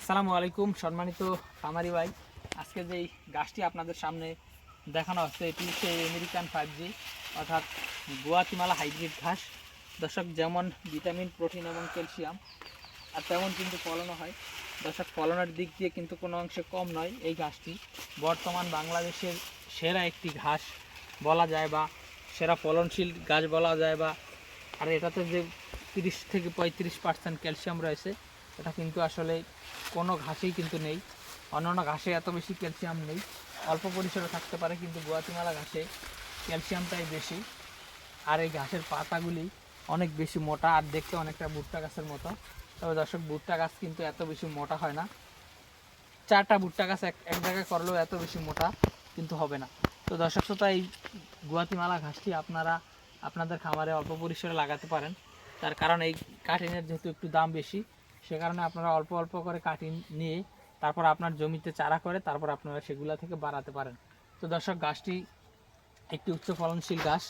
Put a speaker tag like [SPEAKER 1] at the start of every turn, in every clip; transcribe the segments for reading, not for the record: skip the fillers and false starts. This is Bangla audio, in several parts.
[SPEAKER 1] আসসালামু আলাইকুম সম্মানিত খামারি ভাই। আজকে যেই গাছটি আপনাদের সামনে দেখানো হচ্ছে এটি সেই আমেরিকান 5G অর্থাৎ গুয়াতিমালা হাইব্রিড ঘাস। দর্শক, যেমন ভিটামিন, প্রোটিন এবং ক্যালসিয়াম আর তেমন কিন্তু ফলনও হয়। দর্শক, ফলনের দিক দিয়ে কিন্তু কোনো অংশে কম নয়। এই ঘাসটি বর্তমান বাংলাদেশের সেরা একটি ঘাস বলা যায়, বা সেরা ফলনশীল গাছ বলা যায়। বা আর এটাতে যে 30 থেকে 35% ক্যালসিয়াম রয়েছে, এটা কিন্তু আসলে কোনো ঘাসেই কিন্তু নেই। অন্যান্য ঘাসে এত বেশি ক্যালসিয়াম নেই, অল্প পরিসরে থাকতে পারে, কিন্তু গুয়াতিমালা ঘাসে ক্যালসিয়ামটাই বেশি। আর এই ঘাসের পাতাগুলি অনেক বেশি মোটা আর দেখতে অনেকটা ভুট্টা গাছের মতো। তবে দর্শক, ভুট্টা গাছ কিন্তু এত বেশি মোটা হয় না। 4টা ভুট্টা গাছ এক জায়গায় করলেও এত বেশি মোটা কিন্তু হবে না। তো দর্শক শ্রোতা, এই গুয়াতিমালা ঘাসটি আপনারা আপনাদের খামারে অল্প পরিসরে লাগাতে পারেন। তার কারণ এই কাটিনের যেহেতু একটু দাম বেশি, সে কারণে আপনারা অল্প অল্প করে কাটিন নিয়ে তারপর আপনার জমিতে চারা করে তারপর আপনারা সেগুলা থেকে বাড়াতে পারেন। তো দর্শক, গাছটি একটি উচ্চ ফলনশীল ঘাস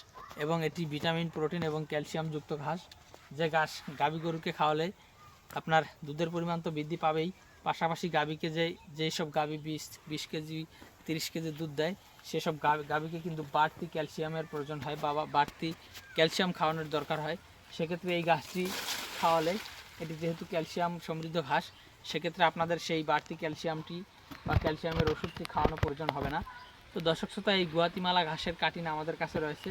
[SPEAKER 1] এবং এটি ভিটামিন, প্রোটিন এবং ক্যালসিয়ামযুক্ত ঘাস। যে ঘাস গাভী গরুকে খাওয়ালে আপনার দুধের পরিমাণ তো বৃদ্ধি পাবেই, পাশাপাশি গাভীকে যেসব গাভী 20 কেজি 30 কেজি দুধ দেয়, সেসব গাভীকে কিন্তু বাড়তি ক্যালসিয়ামের প্রয়োজন হয় বা বাড়তি ক্যালসিয়াম খাওয়ানোর দরকার হয়। সেক্ষেত্রে এই ঘাসটি খাওয়ালে, এটি যেহেতু ক্যালসিয়াম সমৃদ্ধ ঘাস, সেক্ষেত্রে আপনাদের সেই বাড়তি ক্যালসিয়ামটি বা ক্যালসিয়ামের ওষুধটি খাওয়ানোর প্রয়োজন হবে না। তো দর্শক শ্রোতা, এই গুয়াতিমালা ঘাসের কাটিন আমাদের কাছে রয়েছে।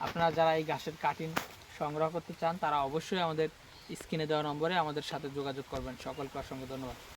[SPEAKER 1] আপনারা যারা এই ঘাসের কাটিন সংগ্রহ করতে চান, তারা অবশ্যই আমাদের স্ক্রিনে দেওয়া নম্বরে আমাদের সাথে যোগাযোগ করবেন। সকলকে অসংখ্য ধন্যবাদ।